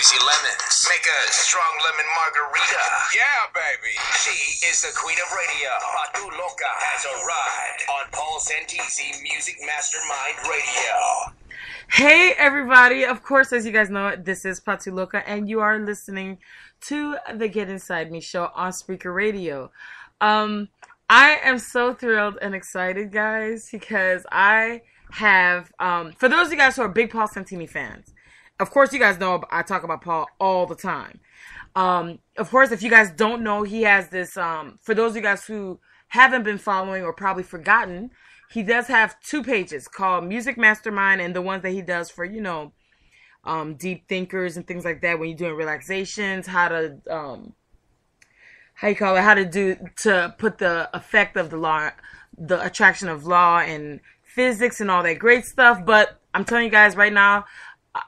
spicy lemons. Make a strong lemon margarita. Yeah, baby. She is the queen of radio. PATU Loca has arrived on Paul Santisi Music Mastermind Radio. Hey everybody, of course, as you guys know, this is PATU Loca and you are listening to the Get Inside Me show on Spreaker Radio. I am so thrilled and excited, guys, because I have, for those of you guys who are big Paul Santini fans, of course you guys know I talk about Paul all the time. Of course, if you guys don't know, he has this, for those of you guys who haven't been following or probably forgotten, he does have two pages called Music Mastermind and the ones that he does for, you know, deep thinkers and things like that when you're doing relaxations, how to, how to put the effect of the law, the attraction of law and physics and all that great stuff. But I'm telling you guys right now,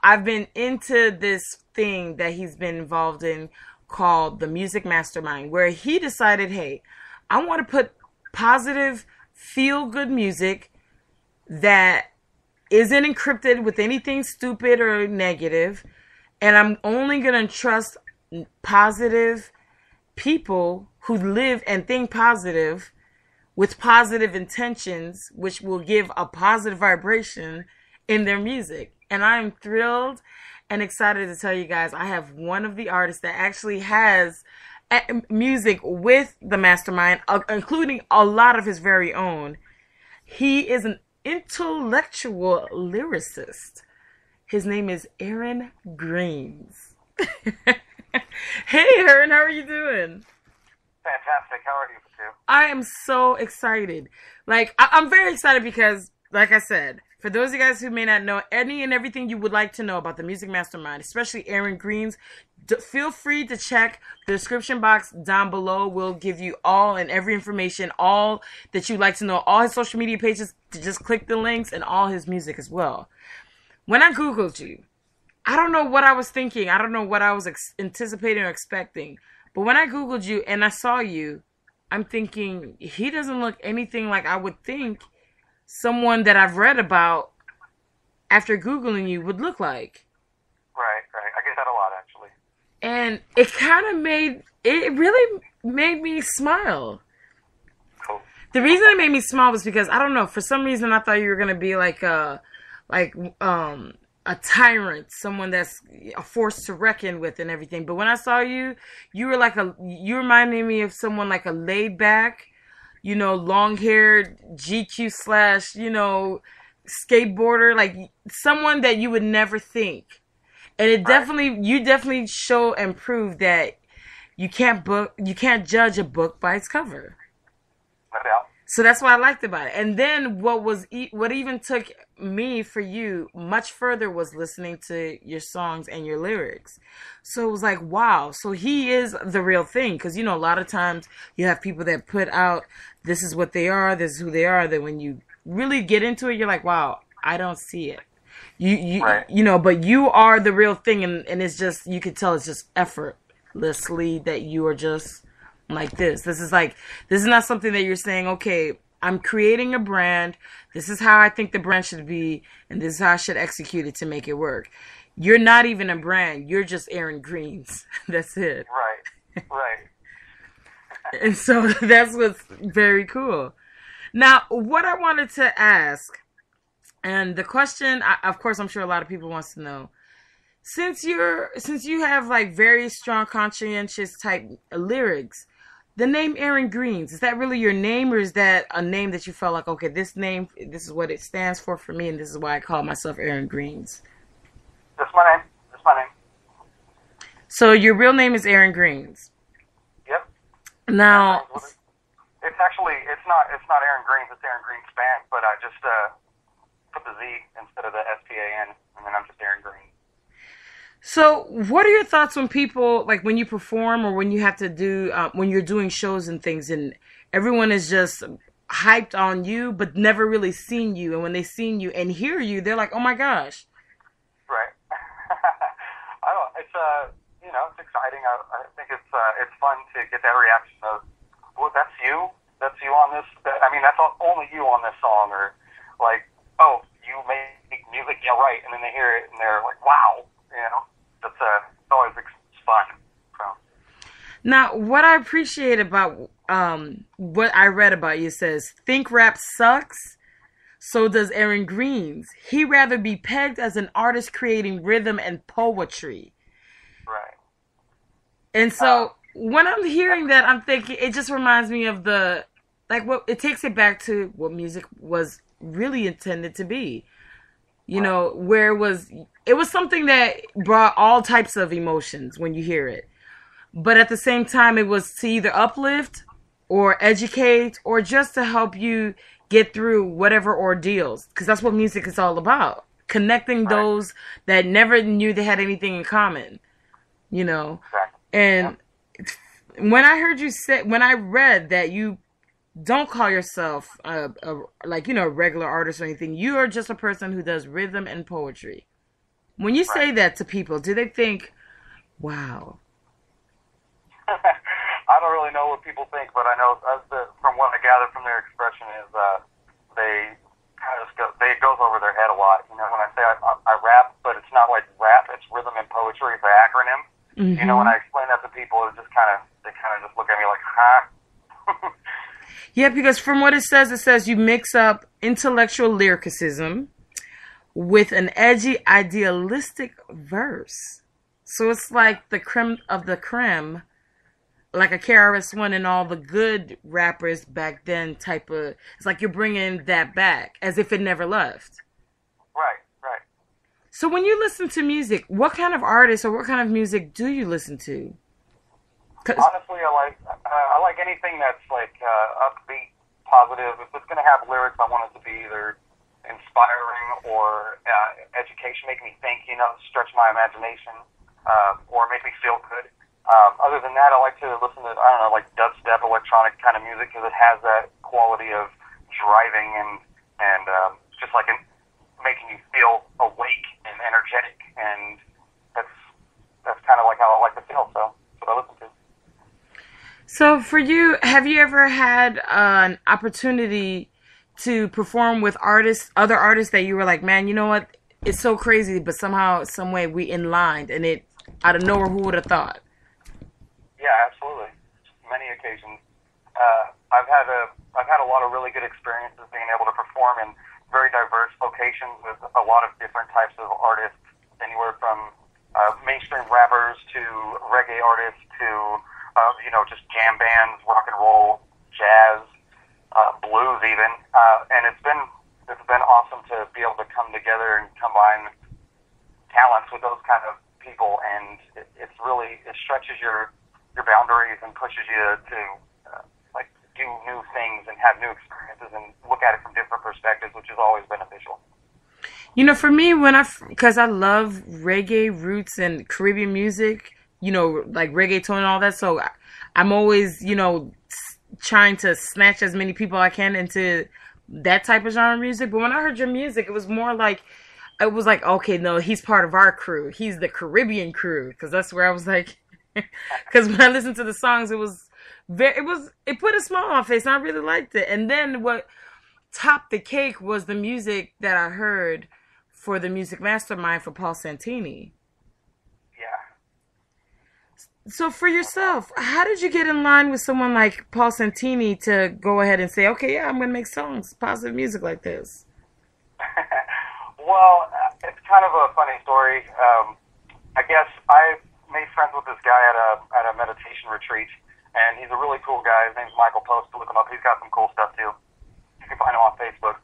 I've been into this thing that he's been involved in called the Music Mastermind, where he decided, hey, I want to put positive, feel-good music that isn't encrypted with anything stupid or negative, and I'm only going to trust positive people who live and think positive with positive intentions, which will give a positive vibration in their music. And I'm thrilled and excited to tell you guys I have one of the artists that actually has music with the Mastermind, including a lot of his very own. He is an intellectual lyricist. His name is Aaron Greenz. Hey, Aaron, how are you doing? Fantastic. How are you, Patu? I am so excited. Like, I'm very excited because, like I said, for those of you guys who may not know any and everything you would like to know about the Music Mastermind, especially Aaron Greenz, feel free to check the description box down below. We'll give you all and every information, all that you'd like to know, all his social media pages, to just click the links, and all his music as well. When I Googled you, I don't know what I was thinking. I don't know what I was anticipating or expecting. But when I Googled you and I saw you, I'm thinking, he doesn't look anything like I would think someone that I've read about after Googling you would look like. Right. I get that a lot, actually. And it kind of really made me smile. Cool. The reason it made me smile was because, I don't know, for some reason I thought you were going to be like a tyrant, someone that's a force to reckon with and everything. But when I saw you, you reminded me of someone like a laid back, you know, long-haired GQ / you know, skateboarder, like someone that you would never think. And you definitely show and prove that you can't judge a book by its cover. No doubt. So that's what I liked about it. And then what even took me for you much further was listening to your songs and your lyrics. So it was like, wow, so he is the real thing. Because, you know, a lot of times you have people that put out, this is what they are, this is who they are. Then when you really get into it, you're like, wow, I don't see it. You know, but you are the real thing. And it's just, you could tell it's just effortlessly that you are just like this. This is not something that you're saying, okay, I'm creating a brand. This is how I think the brand should be, and this is how I should execute it to make it work. You're not even a brand. You're just Aaron Greenz. That's it. Right. And so that's what's very cool. Now, what I wanted to ask, and the question, of course, I'm sure a lot of people wants to know, since you have like very strong, conscientious type lyrics, the name Aaron Greenz, is that really your name, or is that a name that you felt like, okay, this name, this is what it stands for me, and this is why I call myself Aaron Greenz? That's my name. So your real name is Aaron Greenz? Yep. Now, it's not Aaron Greenz, it's Aaron Greenspan, but I just put the Z instead of the SPAN, and then I'm just Aaron Greenz. So what are your thoughts when people, like when you perform or when you have to do, when you're doing shows and things, and everyone is just hyped on you but never really seen you, and when they seen you and hear you, they're like, oh my gosh. Right. It's you know, it's exciting. I think it's fun to get that reaction of, well, that's you on this. That's only you on this song, or like, oh, you make music, yeah, right, and then they hear it and they're like, wow, you know, that's Now, what I appreciate about what I read about you says, think rap sucks, so does Aaron Greenz. He'd rather be pegged as an artist creating rhythm and poetry. Right. And so when I'm hearing that, I'm thinking, it just reminds me of what it takes it back to what music was really intended to be. You know, where it was something that brought all types of emotions when you hear it. But at the same time, it was to either uplift or educate or just to help you get through whatever ordeals. Because that's what music is all about. Connecting those that never knew they had anything in common. You know? And when I heard you say, when I read that you don't call yourself a regular artist or anything, you are just a person who does rhythm and poetry. When you say that to people, do they think, wow? I don't really know what people think, but I know from what I gather from their expression is they kind of it goes over their head a lot. You know, when I say I rap, but it's not like rap; it's rhythm and poetry. It's an acronym. Mm-hmm. You know, when I explain that to people, they kind of just look at me like, huh? Yeah, because from what it says you mix up intellectual lyricism with an edgy, idealistic verse. So it's like the creme of the creme, like a KRS-One and all the good rappers back then type of... It's like you're bringing that back, as if it never left. Right. So when you listen to music, what kind of artists or what kind of music do you listen to? Honestly, I like anything that's like upbeat, positive. If it's going to have lyrics, I want it to be either inspiring or education, make me think, you know, stretch my imagination, or make me feel good. Other than that, I like to listen to, I don't know, like dubstep, electronic kind of music, because it has that quality of driving and just like making you feel awake and energetic, and that's kind of like how I like to feel. So that's what I listen to. So for you, have you ever had an opportunity to perform with other artists that you were like, man, you know what? It's so crazy, but somehow, some way we inlined, and it out of nowhere, who would have thought? Yeah, absolutely. Many occasions. I've had a lot of really good experiences being able to perform in very diverse locations with a lot of different types of artists, anywhere from mainstream rappers to reggae artists to just jam bands, rock and roll, jazz, blues even, and it's been awesome to be able to come together and combine talents with those kind of people, and it stretches your boundaries and pushes you to do new things and have new experiences and look at it from different perspectives, which is always beneficial. You know, for me, because I love reggae roots and Caribbean music, you know, like reggaeton and all that, so I'm always, you know, trying to snatch as many people I can into that type of genre music. But when I heard your music, it was more like, okay, no, he's part of our crew. He's the Caribbean crew, because that's where I was like, because when I listened to the songs, it put a smile on my face, and I really liked it. And then what topped the cake was the music that I heard for the Music Mastermind for Paul Santini. So for yourself, how did you get in line with someone like Paul Santini to go ahead and say, okay, yeah, I'm going to make songs, positive music like this? Well, it's kind of a funny story. I guess I made friends with this guy at a meditation retreat, and he's a really cool guy. His name's Michael Post. Look him up. He's got some cool stuff, too. You can find him on Facebook.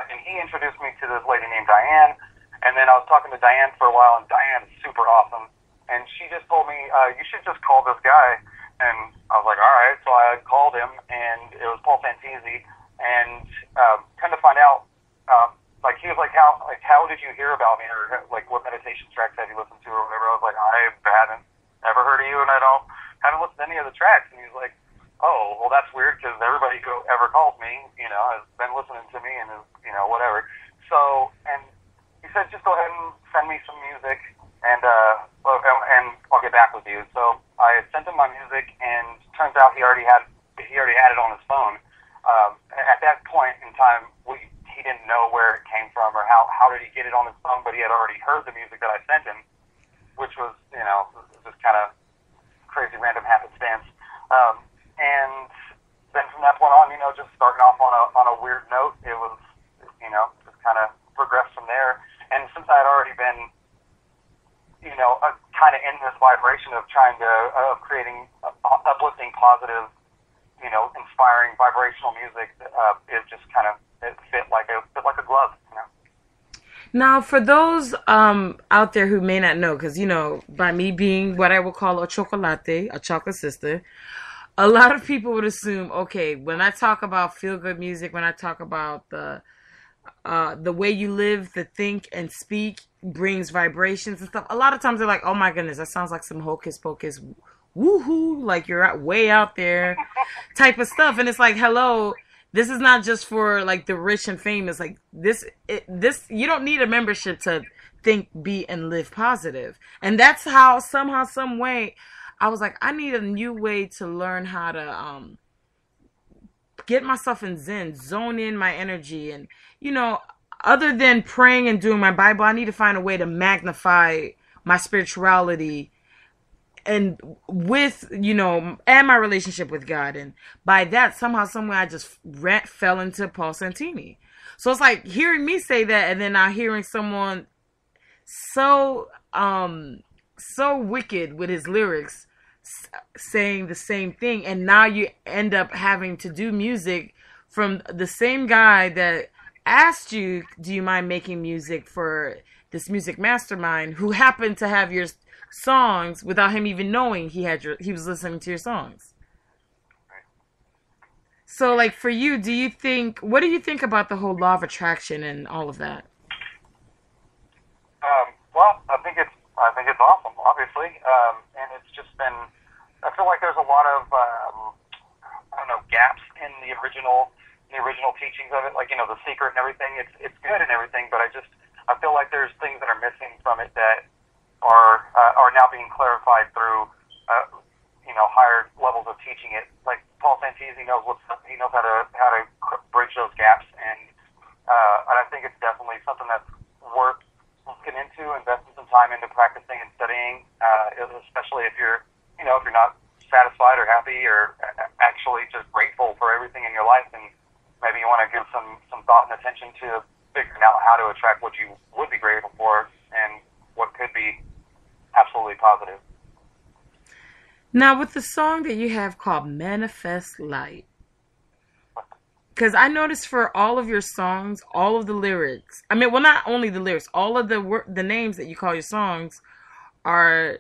And he introduced me to this lady named Diane, and then I was talking to Diane for a while, and Diane is super awesome. And she just told me, you should just call this guy. And I was like, all right. So I called him, and it was Paul Santini. And come to find out, he was like, how did you hear about me? Or like, what meditation tracks have you listened to or whatever? I was like, I haven't ever heard of you, and I haven't listened to any of the tracks. And he's like, oh, well, that's weird, because everybody who ever calls me, you know, has been listening to me and is, you know, whatever. So, and he said, just go ahead and send me some music, and I'll get back with you. So I sent him my music, and turns out he already had it on his phone. At that point in time, he didn't know where it came from or how did he get it on his phone, but he had already heard the music that I sent him, which was, you know, just kind of crazy random happenstance. And then from that point on, just starting off on a weird note, it was, just kind of progressed from there. And since I had already been, kind of in this vibration of creating uplifting, positive, inspiring vibrational music, it just kind of fit like a glove. Now, for those out there who may not know, because, by me being what I would call a chocolate sister, a lot of people would assume, okay, when I talk about feel-good music, when I talk about the way you live, the think and speak brings vibrations and stuff, a lot of times they're like, oh my goodness, that sounds like some hocus pocus, woohoo, like you're way out there type of stuff. And it's like, hello, this is not just for like the rich and famous. Like this, you don't need a membership to think, be, and live positive. And that's how somehow, some way, I was like, I need a new way to learn how to get myself in Zen, zone in my energy. And, other than praying and doing my Bible, I need to find a way to magnify my spirituality and with, and my relationship with God. And by that, somehow, somewhere, I just fell into Paul Santini. So it's like hearing me say that, and then now hearing someone so wicked with his lyrics saying the same thing. And now you end up having to do music from the same guy that asked you, do you mind making music for this music mastermind, who happened to have your songs without him even knowing he was listening to your songs. So, like, for you, what do you think about the whole law of attraction and all of that? Well, I think it's awesome, obviously, and it's just been. I feel like there's a lot of gaps in the original teachings of it, like The Secret and everything. It's good and everything, but I feel like there's things that are missing from it that are now being clarified through higher levels of teaching it. Like Paul Santini knows he knows how to bridge those gaps, and I think it's definitely something that's worth looking into, investing some time into practicing and studying, especially if you're not satisfied or happy or actually just grateful for everything in your life, and maybe you want to give some thought and attention to figuring out how to attract what you would be grateful for and what could be absolutely positive. Now, with the song that you have called Manifest Light, because I noticed for all of your songs, all of the lyrics, not only the lyrics, all of the names that you call your songs are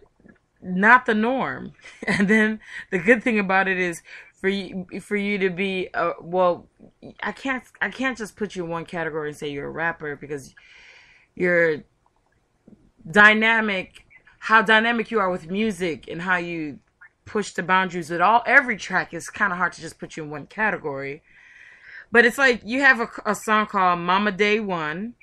not the norm. And then the good thing about it is for you to be, I can't just put you in one category and say you're a rapper, because you're dynamic, how dynamic you are with music and how you push the boundaries with every track is kind of hard to just put you in one category. But it's like you have a song called Mama Day 1,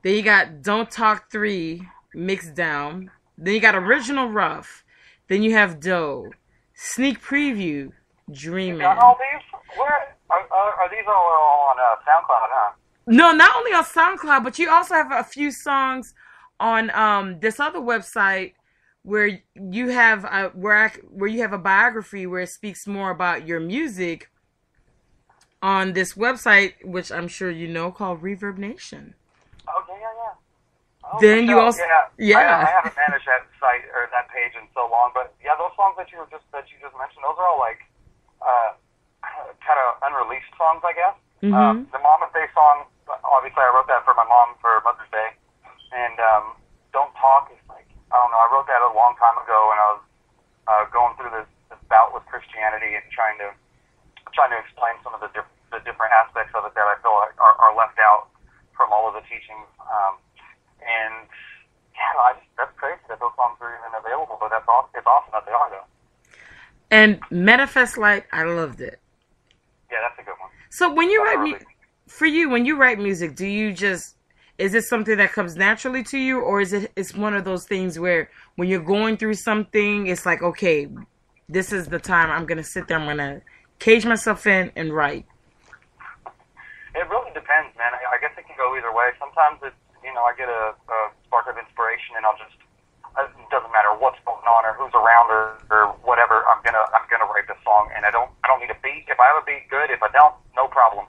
then you got Don't Talk 3 mixed down, then you got Original Rough, then you have Doe, Sneak Preview, Dreamin'. You got all these? Where are these all on SoundCloud, huh? No, not only on SoundCloud, but you also have a few songs on this other website where you have where you have a biography where it speaks more about your music on this website, which I'm sure you know, called REVERBNATION. Oh yeah. Oh, then you also I haven't managed that site or that page in so long, but yeah, those songs that you just mentioned, those are all like kind of unreleased songs, I guess. Mm-hmm. The Mama's Day song, obviously, I wrote that for my mom for Mother's Day, and Don't Talk is like, I don't know, I wrote that a long time ago when I was going through this bout with Christianity and trying to explain some of the different aspects of it that I feel like are left out from all of the teachings. And yeah, that's crazy that those songs are even available, but it's awesome that they are, though. And Manifest Light, I loved it. Yeah, that's a good one. So when you when you write music, do you is it something that comes naturally to you, or it's one of those things where when you're going through something, it's like, okay, this is the time I'm going to sit there, I'm going to cage myself in and write? It really depends, man. I guess it can go either way. Sometimes it's, I get a spark of inspiration and I'll just it doesn't matter what's going on or who's around or whatever. I'm gonna write this song, and I don't need a beat. If I have a beat, good. If I don't, no problem.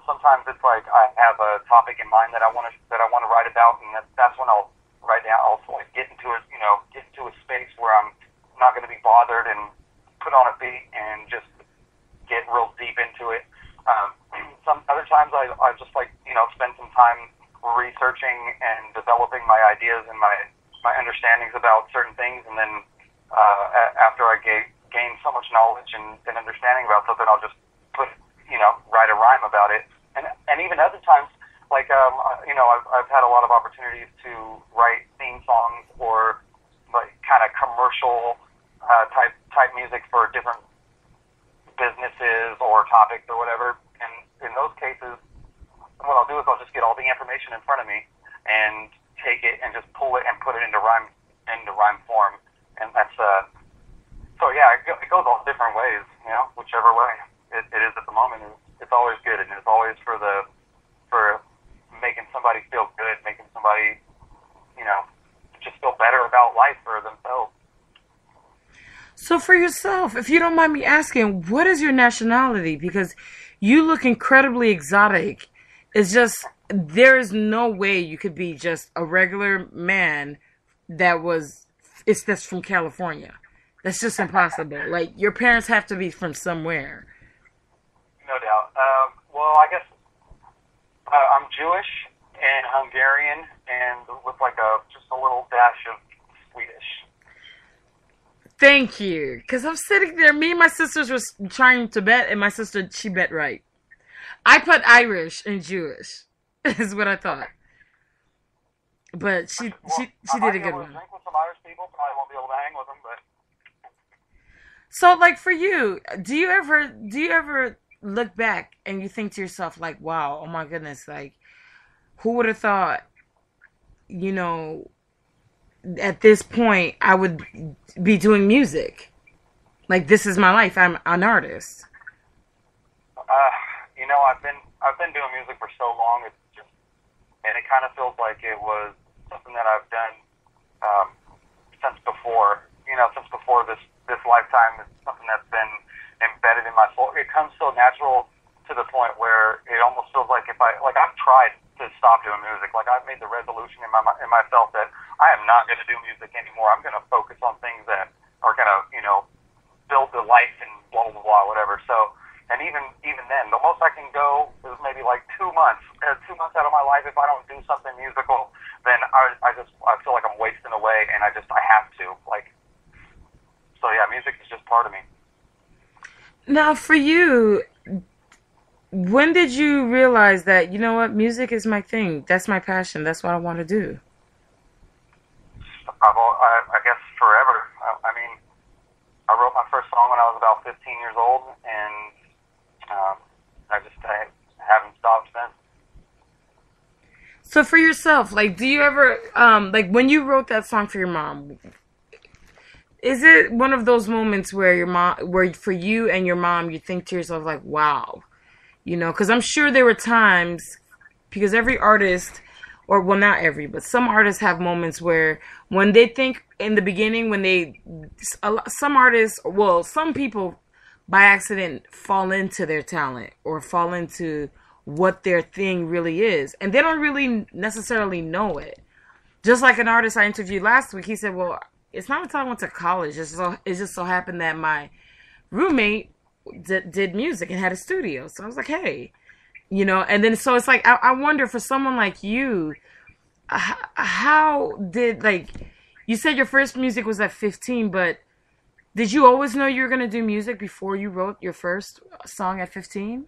Sometimes it's like I have a topic in mind that I want to write about, and that's when I'll write down. I'll sort of get into a space where I'm not going to be bothered and put on a beat and just get real deep into it. Some other times I just like spend some time researching and developing my ideas and my understandings about certain things, and then after I gain so much knowledge and understanding about something, I'll just write a rhyme about it. And even other times, like I've had a lot of opportunities to write theme songs or like kind of commercial type music for different businesses or topics or whatever. And in those cases, what I'll do is I'll just get all the information in front of me and take it and just pull it and put it into rhyme form. And that's so yeah, it goes all different ways, whichever way it is at the moment. It's always good, and it's always for making somebody feel good, making somebody just feel better about life for themselves. So for yourself, if you don't mind me asking, what is your nationality? Because you look incredibly exotic. It's just, there is no way you could be just a regular man that's from California. That's just impossible. Like, your parents have to be from somewhere. No doubt. Well, I guess I'm Jewish and Hungarian and with like just a little dash of Swedish. Thank you. Because I'm sitting there, me and my sisters were trying to bet, and my sister, she bet right. I put Irish and Jewish, is what I thought. But she did a good one. Drink with some Irish people, probably won't be able to hang with them, but. So, like, for you, do you ever look back and you think to yourself, like, wow, oh my goodness, like, who would have thought, at this point I would be doing music? Like, this is my life. I'm an artist. I've been doing music for so long, and it kind of feels like it was something that I've done since before this lifetime. It's something that's been embedded in my soul. It comes so natural to the point where it almost feels like I've tried to stop doing music. Like, I've made the resolution in myself that I am not going to do music anymore. I'm going to focus on things that are going to build the life and blah blah blah whatever. So. And even then, the most I can go is maybe like 2 months. 2 months out of my life, if I don't do something musical, then I feel like I'm wasting away, and I have to. Like, so yeah, music is just part of me. Now, for you, when did you realize that, music is my thing? That's my passion. That's what I want to do. I guess forever. I mean, I wrote my first song when I was about 15 years old, and I haven't stopped since. So for yourself, like, do you ever, like, when you wrote that song for your mom, is it one of those moments where where for you and your mom, you think to yourself, like, wow, because I'm sure there were times, because every artist, or well, not every, but some artists have moments where when they think in the beginning, some people by accident fall into their talent or fall into what their thing really is, and they don't really necessarily know it. Just like an artist I interviewed last week, he said, well, it's not until I went to college, it just so happened that my roommate did music and had a studio. So I was like, hey, and then so it's like, I wonder, for someone like you, how did, like, you said your first music was at 15, but did you always know you were going to do music before you wrote your first song at 15?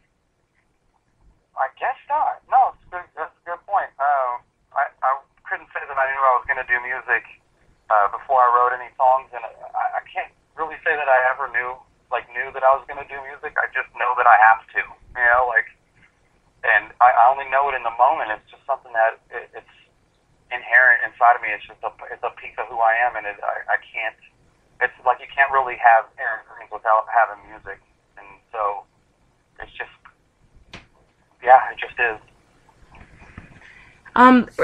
I guess not. No, that's a good point. I couldn't say that I knew I was going to do music before I wrote any songs, and I can't really say that I ever knew that I was going to do music. I just know that I have to, and I only know it in the moment. It's just something that it's inherent inside of me. It's a piece of who I am, and I can't. It's like you can't really have Aaron Greens without having music, and so it's just, yeah, it just is.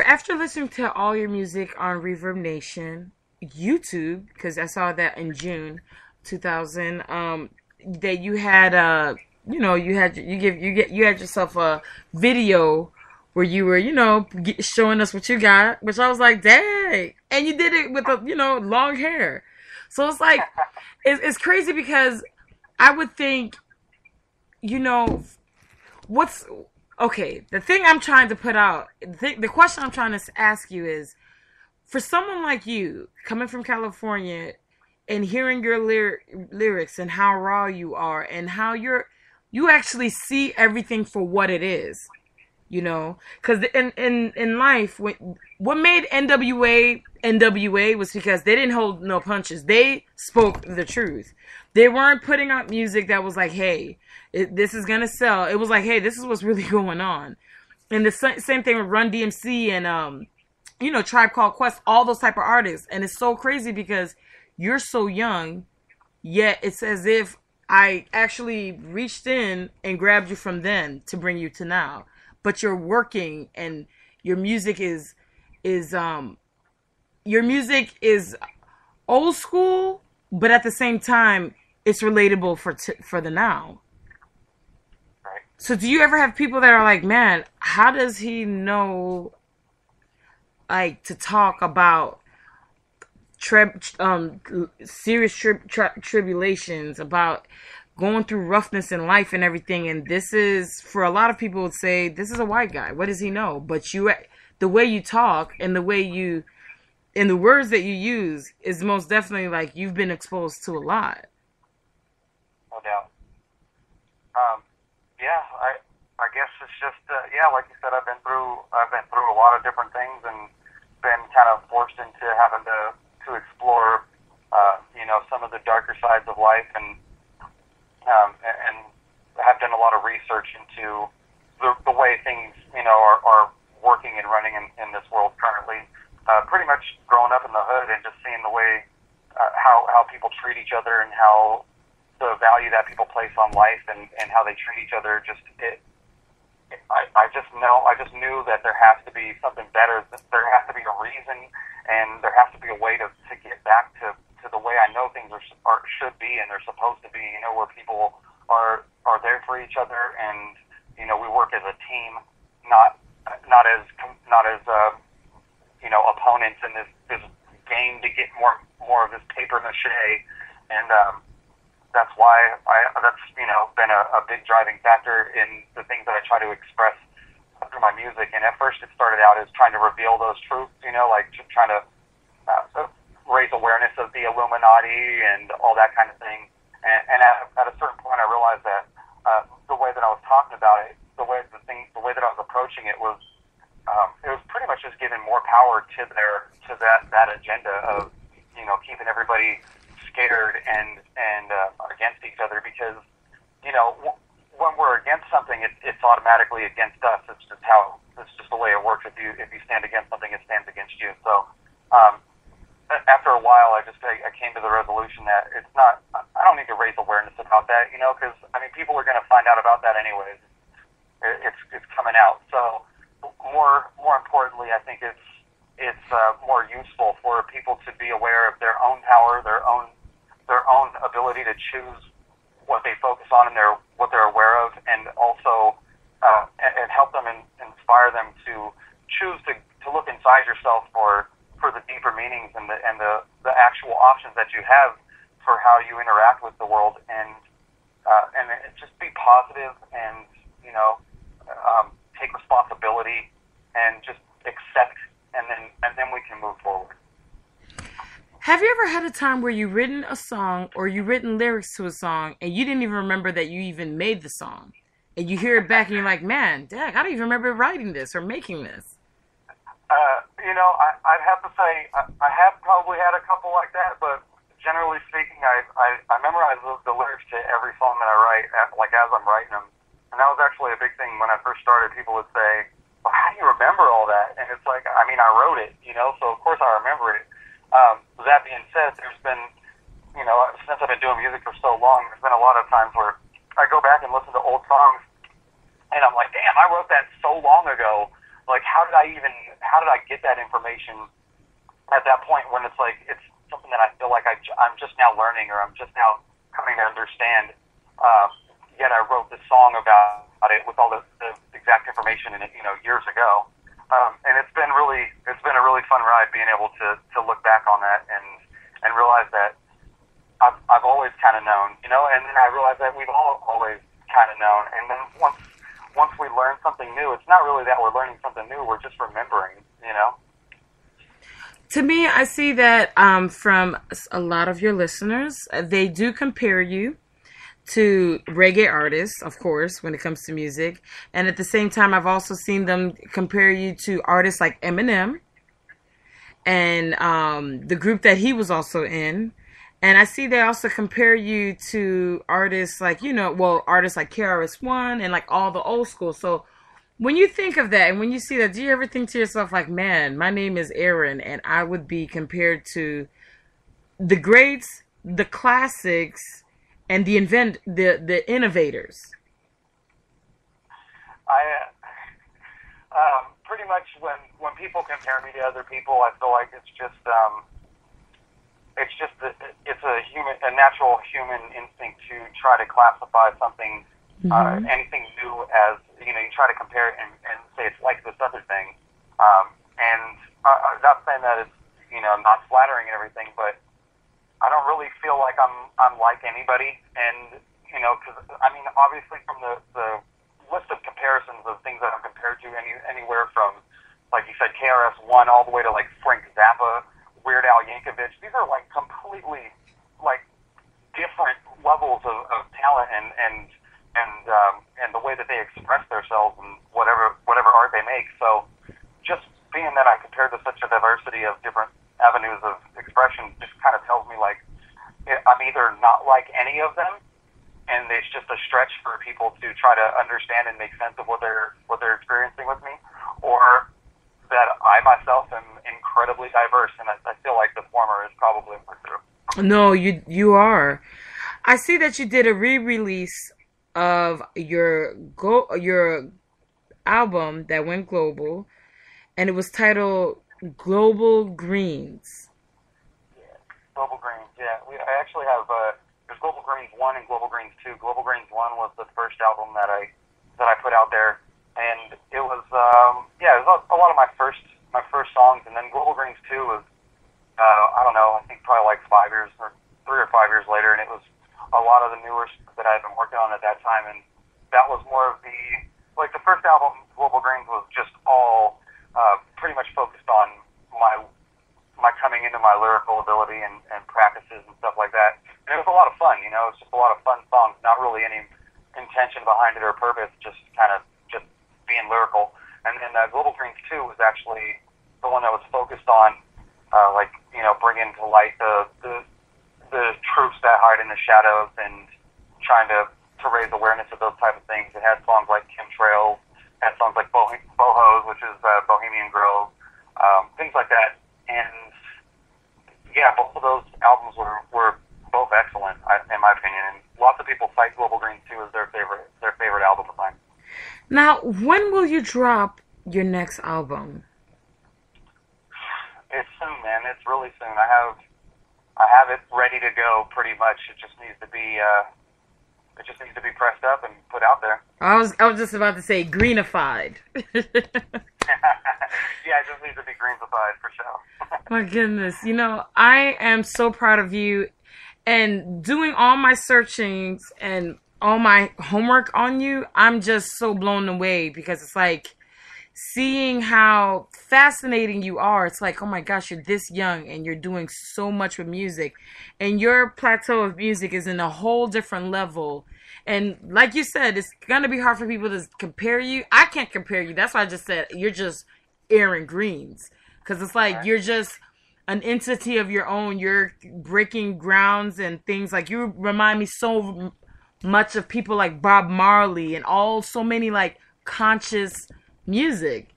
After listening to all your music on ReverbNation, YouTube, because I saw that in June 2000, that you had you had yourself a video where you were showing us what you got, which I was like, dang, and you did it with long hair. So it's like it's crazy, because I would think, what's okay. The thing I'm trying to put out, the question I'm trying to ask you is, for someone like you coming from California and hearing your lyrics and how raw you are and how you actually see everything for what it is, because in life, what made NWA was because they didn't hold no punches. They spoke the truth. They weren't putting out music that was like, hey, this is gonna sell. It was like, hey, this is what's really going on. And the same thing with Run DMC and Tribe Called Quest, all those type of artists. And it's so crazy because you're so young, yet it's as if I actually reached in and grabbed you from then to bring you to now. But you're working, and your music is old school, but at the same time, it's relatable for the now. Right. So do you ever have people that are like, man, how does he know, like, to talk about serious tribulations, about going through roughness in life and everything? And this is, for a lot of people, would say, this is a white guy. What does he know? But the way you talk and the way and the words that you use is most definitely like you've been exposed to a lot. No doubt. Yeah, I guess it's just like you said, I've been through a lot of different things and been kind of forced into having to explore some of the darker sides of life, and have done a lot of research into the way things are working and running in this world currently. Pretty much growing up in the hood and just seeing the way how people treat each other and how the value that people place on life and how they treat each other. I just knew that there has to be something better. There has to be a reason, and there has to be a way to get back to the way I know things should be and they're supposed to be. Where people are there for each other, and we work as a team, not as opponents in this game to get more of this paper mache. And that's why that's been a big driving factor in the things that I try to express through my music. And at first it started out as trying to reveal those truths, like trying to raise awareness of the Illuminati and all that kind of thing. And at a certain point I realized that the way that I was talking about it, the way that I was approaching it was pretty much just giving more power to that agenda of keeping everybody scared and against each other, because when we're against something, it's automatically against us. It's just the way it works. If you stand against something, it stands against you. So after a while, I came to the resolution that it's not. I don't need to raise awareness about that, because people are going to find out about that anyways. It's coming out. So more importantly, I think it's more useful for people to be aware of their own power, their own ability to choose what they focus on and what they're aware of, and also and help them and inspire them to choose to look inside yourself for the deeper meanings and the actual options that you have for how you interact with the world, and just be positive and take responsibility and just accept, and then we can move forward. Have you ever had a time where you've written a song or you've written lyrics to a song and you didn't even remember that you even made the song, and you hear it back and you're like, man, dang, I don't even remember writing this or making this? I'd have to say I have probably had a couple like that, but generally speaking, I memorize the lyrics to every song that I write, like as I'm writing them. And that was actually a big thing when I first started. People would say, well, how do you remember all that? And it's like, I wrote it, so of course I remember it. That being said, there's been, since I've been doing music for so long, there's been a lot of times where I go back and listen to old songs, and I'm like, damn, I wrote that so long ago. Like, how did I get that information at that point when it's like it's something that I feel like I'm just now learning, or I'm just now coming to understand. Yet I wrote this song about it with all the exact information in it, years ago. And it's been a really fun ride being able to look back on that and realize that I've always kind of known, and then I realized that we've all always kind of known. And then once we learn something new, it's not really that we're learning something new, we're just remembering, To me, I see that from a lot of your listeners, they do compare you to reggae artists, of course, when it comes to music. And at the same time, I've also seen them compare you to artists like Eminem and the group that he was also in. And I see they also compare you to artists like, artists like KRS-One and like all the old school. So when you think of that and when you see that, do you ever think to yourself like, man, my name is Aaron and I would be compared to the greats, the classics, and the innovators? Pretty much when people compare me to other people, I feel like it's a natural human instinct to try to classify something, anything new as, you try to compare it and say it's like this other thing. And I'm not saying that it's, not flattering and everything, but I don't really feel like I'm like anybody. And, because, obviously from the list of comparisons of things that I'm compared to, anywhere from, like you said, KRS-One all the way to like Frank Zappa, Weird Al Yankovic, these are like completely like different levels of talent and the way that they express themselves and whatever art they make. So just being that I compared to such a diversity of different avenues of expression just kind of tells me like I'm either not like any of them, and it's just a stretch for people to try to understand and make sense of what they're experiencing with me, or that I myself am incredibly diverse, and I feel like the former is probably more true. No, you are. I see that you did a re-release of your album that went global, and it was titled Global Greenz. Yeah, Global Greenz. Yeah, I actually have there's Global Greenz 1 and Global Greenz 2. Global Greenz 1 was the first album that I put out there, and it was it was a lot of my first songs, and then Global Greenz 2 was I don't know, I think probably like 5 years or 3 or 5 years later, and it was a lot of the newer stuff that I had been working on at that time, and that was more of the first album, Global Greenz, was just all pretty much focused on my coming into my lyrical ability and practices and stuff like that. And it was a lot of fun, it was just a lot of fun songs, not really any intention behind it or purpose, just kind of just being lyrical. And then Global Greenz 2 was actually the one that was focused on bringing to light the troops that hide in the shadows and trying to raise awareness of those type of things. It had songs like Chemtrails, had songs like Bohos, which is Bohemian Grove, things like that. And yeah, both of those albums were both excellent, in my opinion. And lots of people cite Global Greenz 2 as their favorite album of mine. Now, when will you drop your next album? It's soon, man. It's really soon. I have it ready to go pretty much. It just needs to be pressed up and put out there. I was just about to say greenified. Yeah, it just needs to be greenified for sure. My goodness. I am so proud of you, and doing all my searchings and all my homework on you, I'm just so blown away, because it's like seeing how fascinating you are. It's like, oh my gosh, you're this young and you're doing so much with music, and your plateau of music is in a whole different level. And like you said, it's going to be hard for people to compare you. I can't compare you. That's why I just said you're just Aaron Greenz, because it's like you're just an entity of your own. You're breaking grounds and things. Like, you remind me so much of people like Bob Marley and so many like conscious music.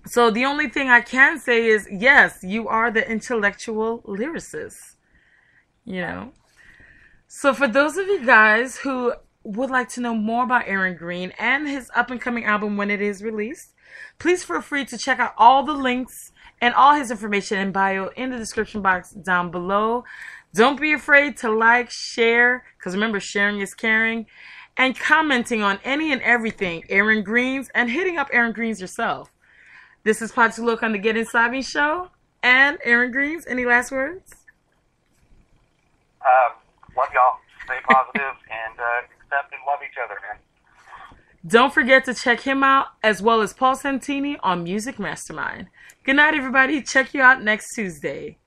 So the only thing I can say is, yes, you are the intellectual lyricist, So for those of you guys who would like to know more about Aaron Green and his up and coming album when it is released, please feel free to check out all the links and all his information and bio in the description box down below. Don't be afraid to like, share, because remember, sharing is caring, and commenting on any and everything Aaron Greenz, and hitting up Aaron Greenz yourself. This is PATU Look on the Get Inside Me show. And Aaron Greenz, any last words? Love y'all. Stay positive and accept and love each other, man. Don't forget to check him out, as well as Paul Santini on Music Mastermind. Good night, everybody. Check you out next Tuesday.